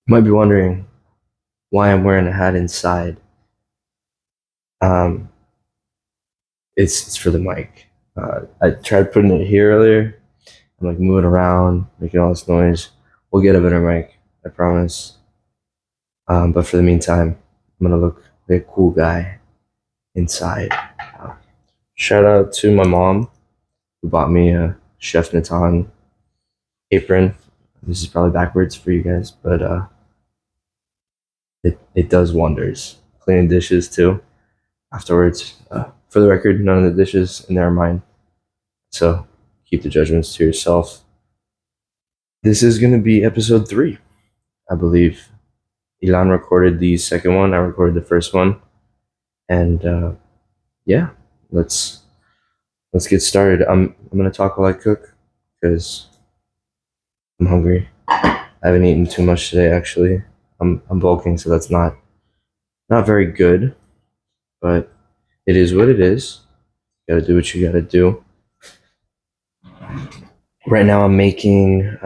You might be wondering why I'm wearing a hat inside. Um, it's for the mic. I tried putting it here earlier. I'm like moving around, making all this noise. We'll get a better mic, I promise. But for the meantime, I'm gonna look like a cool guy inside. Uh, Shout out to my mom who bought me a Chef Natan apron. This is probably backwards for you guys, but it does wonders. Cleaning dishes too afterwards. For the record, none of the dishes in there are mine. So keep the judgments to yourself. This is going to be episode 3, I believe. Elon recorded the second one. I recorded the first one, and yeah, let's let's get started. I'm gonna talk while I cook because I'm hungry. I haven't eaten too much today. Actually, I'm bulking, so that's not very good. But it is what it is. You gotta do what you gotta do. Right now, I'm making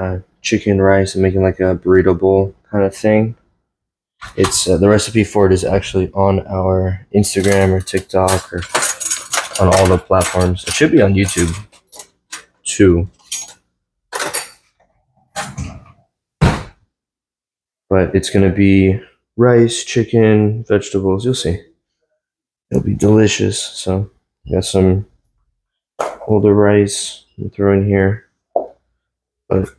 chicken rice. I'm making like a burrito bowl kind of thing. It's the recipe for it is actually on our Instagram or TikTok or on all the platforms. It should be on YouTube too. But it's gonna be rice, chicken, vegetables. You'll see. It'll be delicious. So got some older rice I'm throwing here. But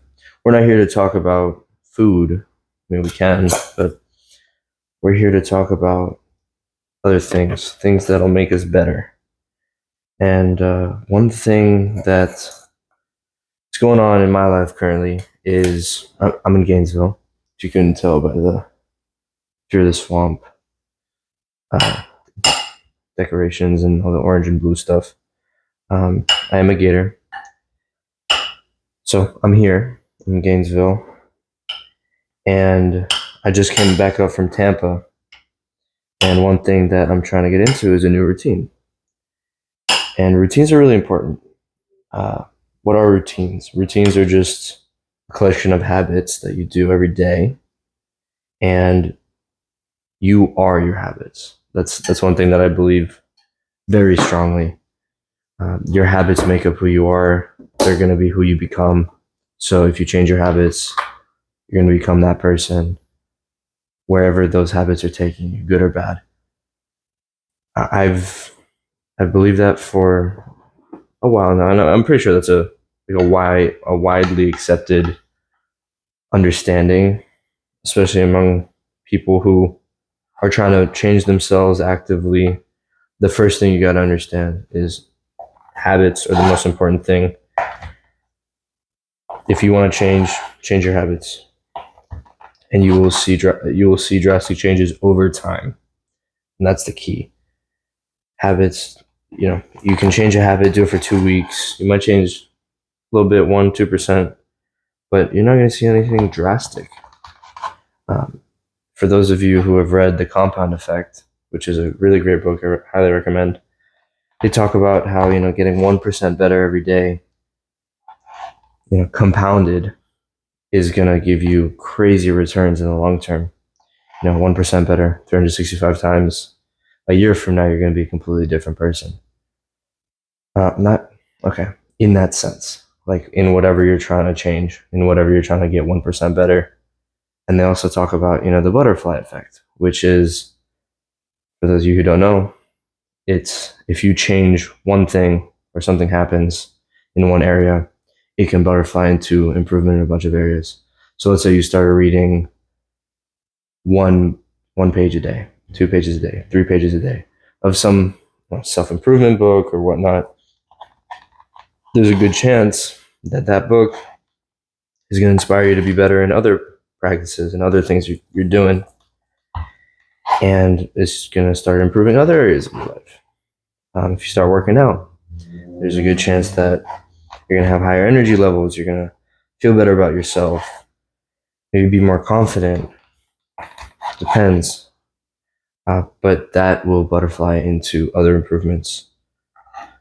we're not here to talk about food. I mean, we can, but we're here to talk about other things that'll make us better. And one thing that's going on in my life currently is I'm in Gainesville. If you couldn't tell by the through the swamp uh, decorations and all the orange and blue stuff. I am a Gator, so I'm here in Gainesville, and I just came back up from Tampa. And one thing that I'm trying to get into is a new routine. And routines are really important. Uh, what are routines? Routines are just a collection of habits that you do every day, and you are your habits. That's one thing that I believe very strongly. Your habits make up who you are. They're going to be who you become. So if you change your habits, you're going to become that person wherever those habits are taking you, good or bad. I've believed that for a while now, and I'm pretty sure that's a widely accepted understanding, especially among people who are trying to change themselves actively. The first thing you got to understand is habits are the most important thing. If you want to change your habits, and you will see drastic changes over time, and that's the key. Habits, you can change a habit, do it for 2 weeks. You might change a little bit, 1-2%, but you're not going to see anything drastic. Um, for those of you who have read The Compound Effect, which is a really great book, I highly recommend. They talk about how getting 1% better every day, compounded, is gonna give you crazy returns in the long term. 1% better, 365 times. A year from now, you're gonna be a completely different person. Not okay in that sense, like in whatever you're trying to change, in whatever you're trying to get 1% better. And they also talk about the butterfly effect, which is, for those of you who don't know, it's if you change one thing or something happens in one area, it can butterfly into improvement in a bunch of areas. So let's say you started reading one one page a day, 2 pages a day, 3 pages a day of some self-improvement book or whatnot. There's a good chance that that book is going to inspire you to be better in other practices and other things you're doing, and it's going to start improving other areas of your life. If you start working out, there's a good chance that you're going to have higher energy levels. You're going to feel better about yourself, maybe be more confident. Depends. But that will butterfly into other improvements.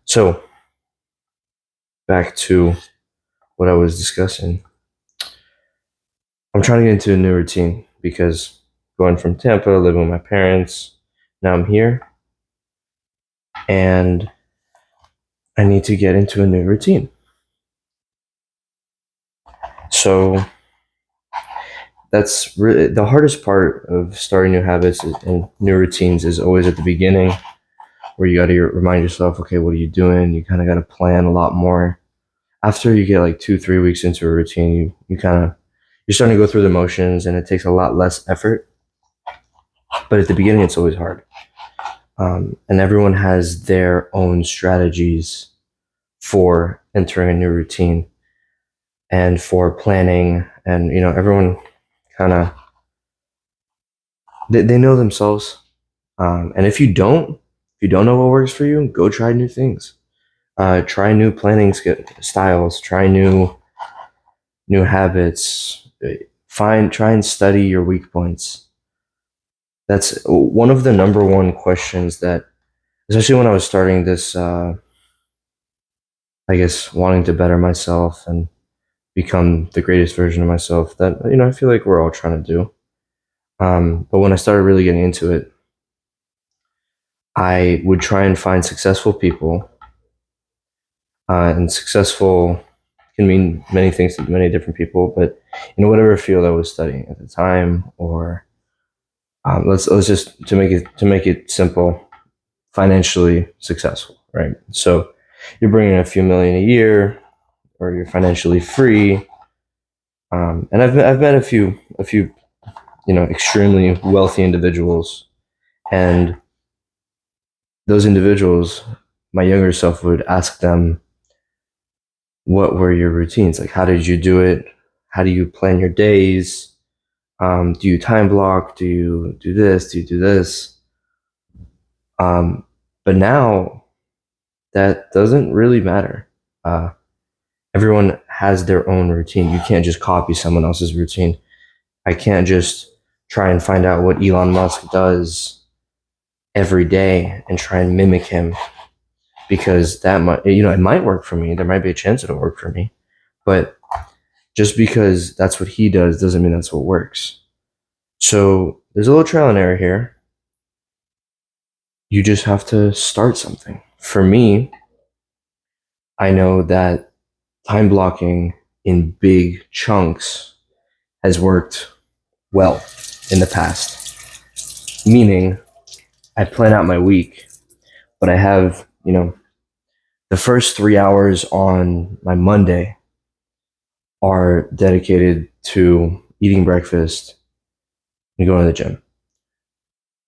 So, back to what I was discussing. I'm trying to get into a new routine because going from Tampa, living with my parents, now I'm here, and I need to get into a new routine. So that's really the hardest part of starting new habits and new routines is always at the beginning, where you got to remind yourself, okay, what are you doing? You kind of got to plan a lot more. After you get like 2, 3 weeks into a routine, you kind of you're starting to go through the motions, and it takes a lot less effort. But at the beginning, it's always hard, and everyone has their own strategies for entering a new routine and for planning, and everyone kind of they know themselves. And if you don't know what works for you, go try new things. Try new planning styles. Try new habits. Try and study your weak points. That's one of the number one questions that, especially when I was starting this, I guess, wanting to better myself and become the greatest version of myself. That I feel like we're all trying to do. But when I started really getting into it, I would try and find successful people, and successful can mean many things to many different people. But whatever field I was studying at the time, or let's just to make it simple, financially successful, right? So you're bringing in a few million a year, or you're financially free. And I've met a few extremely wealthy individuals, and those individuals, my younger self would ask them, what were your routines? Like, how did you do it? How do you plan your days? Do you time block? Do you do this? Do you do this? Um, but now that doesn't really matter. Uh, Everyone has their own routine. You can't just copy someone else's routine. I can't just try and find out what Elon Musk does every day and try and mimic him, because that might, it might work for me. There might be a chance it'll work for me, but just because that's what he does doesn't mean that's what works. So there's a little trial and error here. You just have to start something. For me, I know that time blocking in big chunks has worked well in the past. Meaning, I plan out my week, but I have, the first 3 hours on my Monday are dedicated to eating breakfast and going to the gym.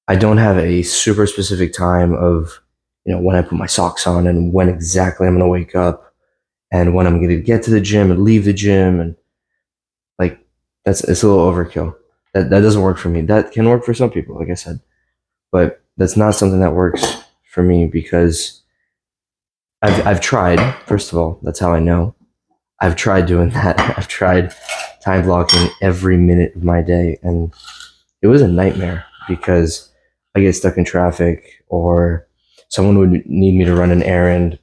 I don't have a super specific time of, when I put my socks on and when exactly I'm going to wake up and when I'm going to get to the gym and leave the gym. And like, it's a little overkill. That doesn't work for me. That can work for some people, like I said, but that's not something that works for me, because I've tried. First of all, that's how I know. I've tried doing that. I've tried time blocking every minute of my day, and it was a nightmare because I get stuck in traffic, or someone would need me to run an errand.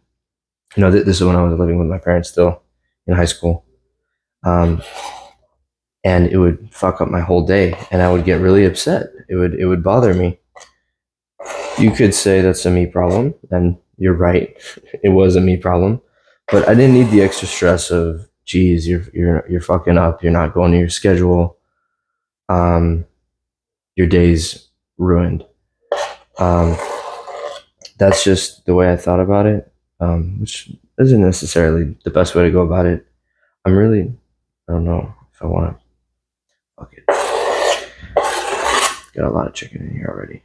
This is when I was living with my parents still in high school. And it would fuck up my whole day, and I would get really upset. It would bother me. You could say that's a me problem, and you're right. It was a me problem, but I didn't need the extra stress of, geez, you're fucking up. You're not going to your schedule. Your day's ruined. Um, that's just the way I thought about it, which isn't necessarily the best way to go about it. I don't know if I want to. Fuck it. Got a lot of chicken in here already.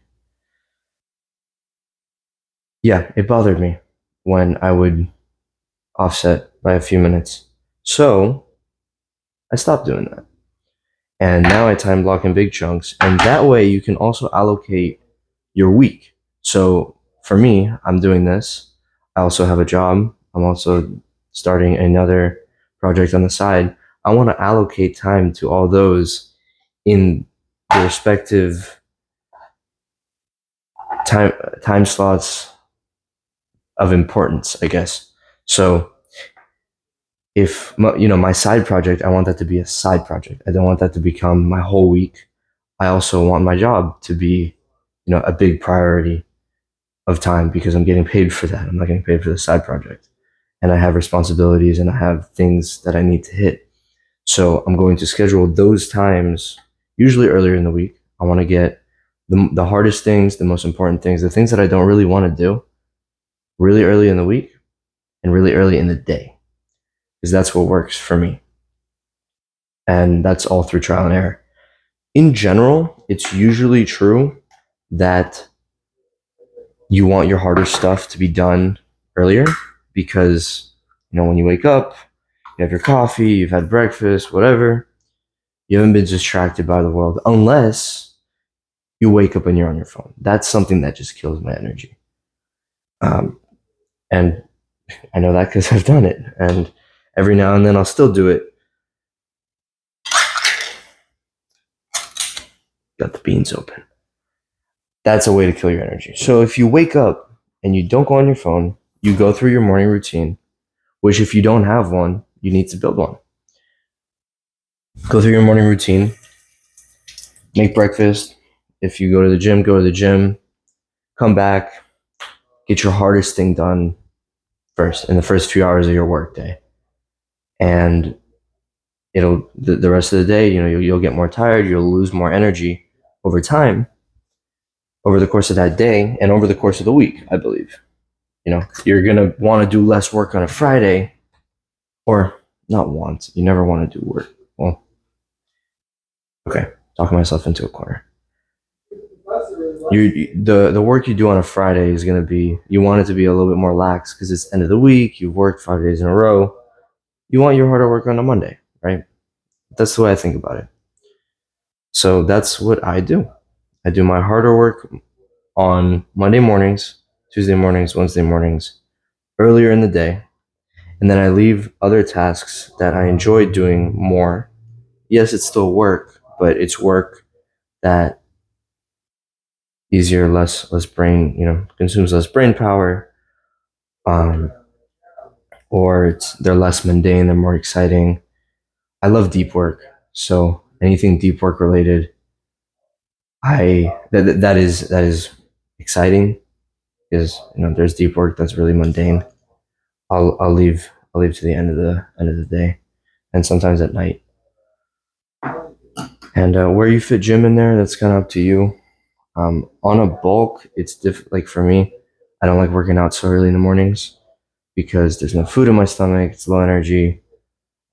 Yeah, it bothered me when I would offset by a few minutes. So I stopped doing that. And now I time block in big chunks. And that way you can also allocate your week. So for me, I'm doing this. I also have a job. I'm also starting another project on the side. I want to allocate time to all those in the respective time slots of importance, I guess. So if my side project, I want that to be a side project. I don't want that to become my whole week. I also want my job to be, a big priority of time because I'm getting paid for that. I'm not getting paid for the side project. And I have responsibilities and I have things that I need to hit. So I'm going to schedule those times usually earlier in the week. I want to get the hardest things, the most important things, the things that I don't really want to do really early in the week and really early in the day because that's what works for me. And that's all through trial and error. In general, it's usually true that you want your harder stuff to be done earlier because, when you wake up, you have your coffee, you've had breakfast, whatever, you haven't been distracted by the world unless you wake up and you're on your phone. That's something that just kills my energy. And I know that because I've done it. And every now and then I'll still do it. Got the beans open. That's a way to kill your energy. So if you wake up and you don't go on your phone, you go through your morning routine, which if you don't have one, you need to build one. Go through your morning routine, make breakfast. If you go to the gym, come back, get your hardest thing done first in the first few hours of your workday. And it'll the rest of the day, you'll get more tired, you'll lose more energy over time, over the course of that day and over the course of the week, I believe. You're gonna want to do less work on a Friday, or not want. You never want to do work. Well, okay, talking myself into a corner. The work you do on a Friday is gonna be, you want it to be a little bit more lax because it's end of the week. You've worked 5 days in a row. You want your harder work on a Monday, right? That's the way I think about it. So that's what I do. I do my harder work on Monday mornings, Tuesday mornings, Wednesday mornings, earlier in the day. And then I leave other tasks that I enjoy doing more. Yes, it's still work, but it's work that easier, less brain, consumes less brain power. Or they're less mundane, they're more exciting. I love deep work. So anything deep work related, that is exciting because there's deep work that's really mundane. I'll leave to the end of the day, and sometimes at night. And where you fit gym in there, that's kind of up to you. On a bulk, it's like for me, I don't like working out so early in the mornings because there's no food in my stomach. It's low energy.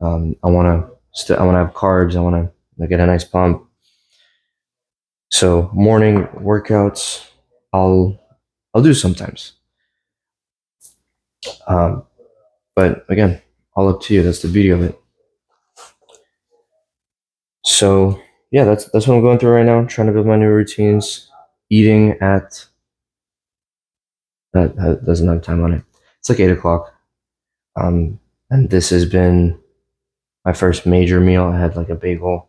I want to have carbs. I want to get a nice pump. So morning workouts, I'll do sometimes. But again, all up to you. That's the beauty of it. So yeah, that's what I'm going through right now. Trying to build my new routines. Eating at that doesn't have time on it. It's like 8 o'clock. And this has been my first major meal. I had like a bagel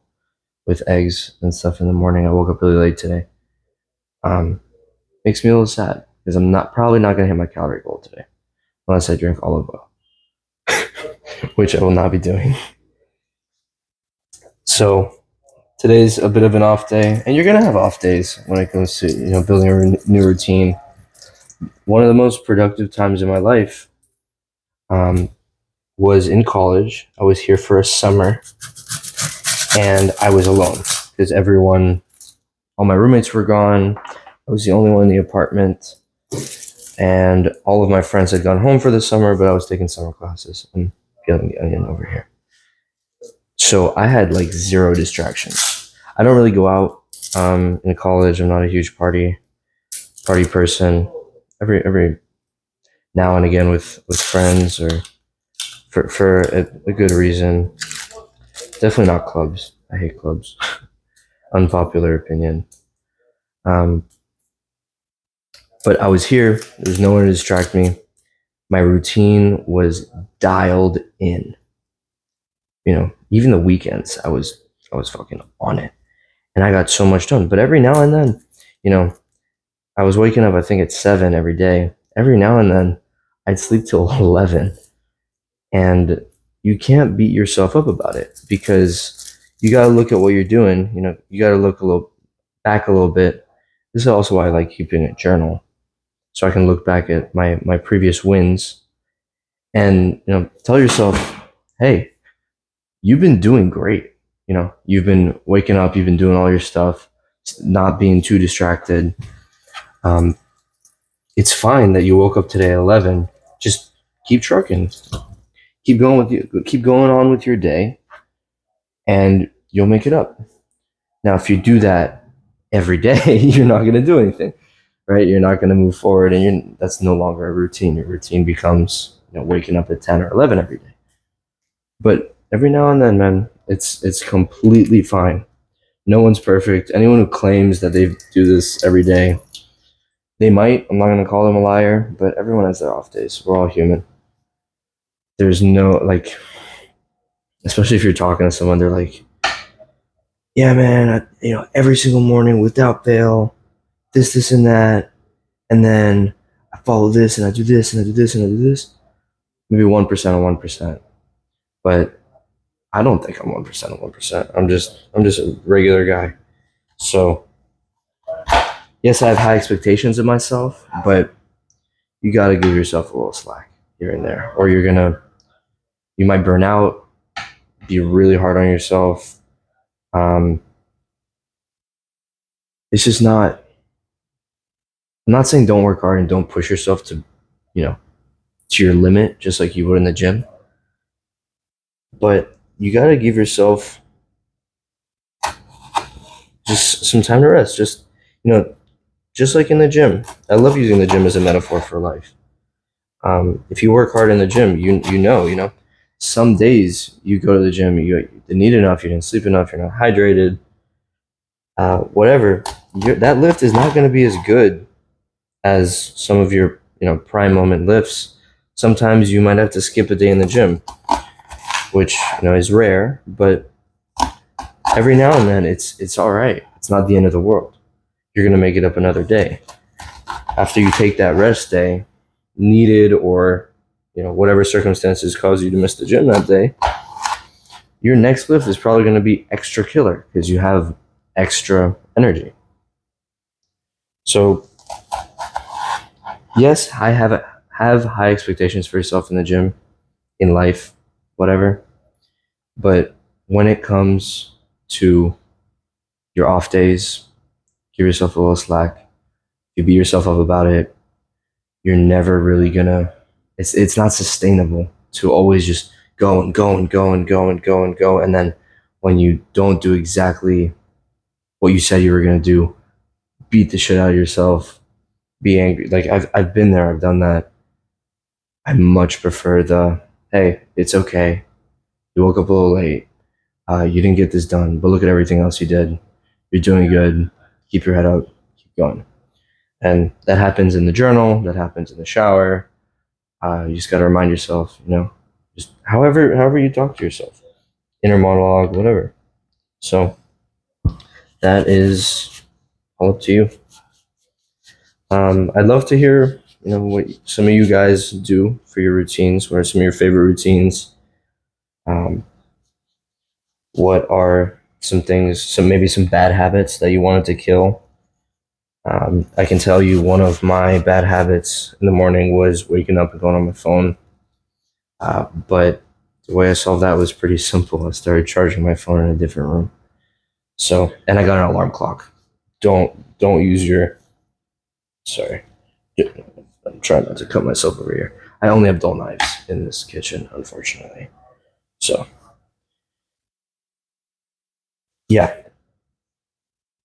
with eggs and stuff in the morning. I woke up really late today. Makes me a little sad because I'm probably not gonna hit my calorie goal today unless I drink olive oil, which I will not be doing. So today's a bit of an off day, and you're gonna have off days when it comes to building a new routine. One of the most productive times in my life was in college. I was here for a summer, and I was alone because all my roommates were gone. I was the only one in the apartment, and all of my friends had gone home for the summer, but I was taking summer classes and peeling the onion over here. So I had like zero distractions. I don't really go out in college. I'm not a huge party person. Every now and again with friends or for a good reason. Definitely not clubs. I hate clubs. Unpopular opinion. But I was here. There was no one to distract me. My routine was dialed in. Even the weekends, I was fucking on it, and I got so much done. But every now and then, I was waking up, I think at 7 every day. Every now and then, I'd sleep till 11, and you can't beat yourself up about it because you got to look at what you're doing. You got to look a little back a little bit, this is also why I like keeping a journal, so I can look back at my previous wins and tell yourself, hey, you've been doing great. You've been waking up, you've been doing all your stuff, not being too distracted. Um, it's fine that you woke up today at 11. Just keep trucking, keep going on with your day, and you'll make it up. Now, if you do that every day, you're not going to do anything, right? You're not going to move forward, and that's no longer a routine. Your routine becomes waking up at 10 or 11 every day. But every now and then, man, it's completely fine. No one's perfect. Anyone who claims that they do this every day, they might. I'm not going to call them a liar, but everyone has their off days. We're all human. There's no, like, especially if you're talking to someone, they're like, yeah, man, every single morning without fail, this, and that. And then I follow this and I do this and I do this and I do this. Maybe 1% of 1%. But I don't think I'm 1% of 1%. I'm just a regular guy. So yes, I have high expectations of myself, but you got to give yourself a little slack here and there, or you might burn out, be really hard on yourself. Um, it's just not. I'm not saying don't work hard and don't push yourself you know, to your limit, just like you would in the gym. But you got to give yourself just some time to rest. You know, just like in the gym. I love using the gym as a metaphor for life. If you work hard in the gym, some days you go to the gym, you didn't eat enough, you didn't sleep enough, you're not hydrated, whatever. That lift is not going to be as good as some of your prime moment lifts. Sometimes you might have to skip a day in the gym, which is rare, but every now and then it's all right. It's not the end of the world. You're going to make it up another day after you take that rest day, needed, or whatever circumstances cause you to miss the gym that day. Your next lift is probably going to be extra killer because you have extra energy. So yes, I have high expectations for yourself in the gym, in life, whatever. But when it comes to your off days, give yourself a little slack. If you beat yourself up about it, you're never really gonna. It's not sustainable to always just go and go and go and go and go and go, and then when you don't do exactly what you said you were gonna do, beat the shit out of yourself, be angry. Like I've been there, I've done that. I much prefer the hey, it's okay. You woke up a little late. You didn't get this done, but look at everything else you did. You're doing good. Keep your head up. Keep going. And that happens in the journal. That happens in the shower. You just got to remind yourself, just however you talk to yourself, inner monologue, whatever. So that is all up to you. I'd love to hear, what some of you guys do for your routines. What are some of your favorite routines? Um, what are some things, maybe some bad habits that you wanted to kill? I can tell you one of my bad habits in the morning was waking up and going on my phone. But the way I solved that was pretty simple. I started charging my phone in a different room. So, and I got an alarm clock. Don't use your. Sorry, I'm trying not to cut myself over here. I only have dull knives in this kitchen, unfortunately. So, yeah,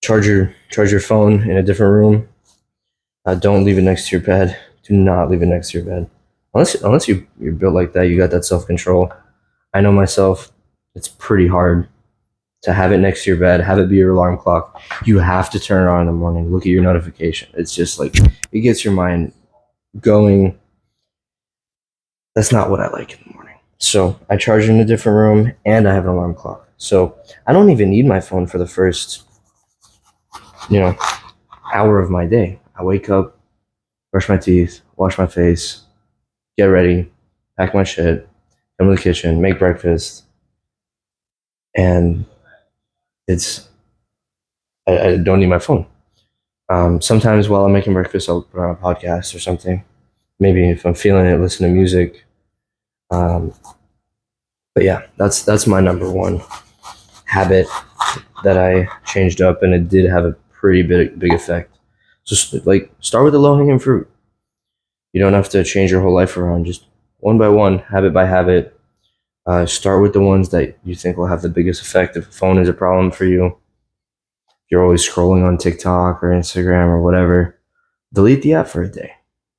charge your phone in a different room. Don't leave it next to your bed. Do not leave it next to your bed, unless you're built like that. You got that self control. I know myself. It's pretty hard to have it next to your bed, have it be your alarm clock. You have to turn it on in the morning. Look at your notification. It's just like it gets your mind going. That's not what I like in the morning. So I charge it in a different room, and I have an alarm clock. So I don't even need my phone for the first, you know, hour of my day. I wake up, brush my teeth, wash my face, get ready, pack my shit, come to the kitchen, make breakfast, and it's I don't need my phone. Sometimes while I'm making breakfast, I'll put on a podcast or something. Maybe if I'm feeling it, listen to music. Um, but yeah, that's my number one habit that I changed up, and it did have a pretty big effect. Just like start with the low hanging fruit. You don't have to change your whole life around. Just one by one, habit by habit. Start with the ones that you think will have the biggest effect. If a phone is a problem for you, if you're always scrolling on TikTok or Instagram or whatever, delete the app for a day.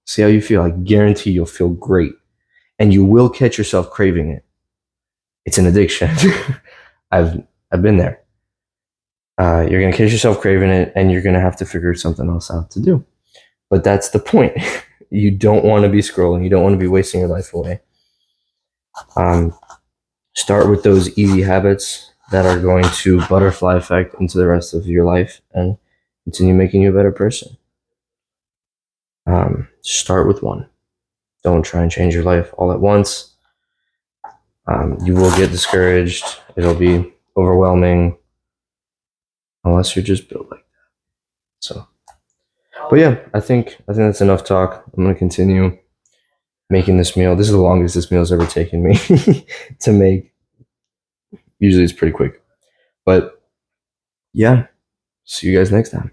See how you feel. I guarantee you'll feel great, and you will catch yourself craving it. It's an addiction. I've I've been there. You're gonna catch yourself craving it, and you're gonna have to figure something else out to do. But that's the point. You don't want to be scrolling. You don't want to be wasting your life away. Um, Start with those easy habits that are going to butterfly effect into the rest of your life and continue making you a better person. Start with one. Don't try and change your life all at once. You will get discouraged. It'll be overwhelming unless you're just built like that. So, but yeah, I think that's enough talk. I'm gonna continue making this meal. This is the longest this meal's ever taken me to make. Usually it's pretty quick, but yeah. See you guys next time.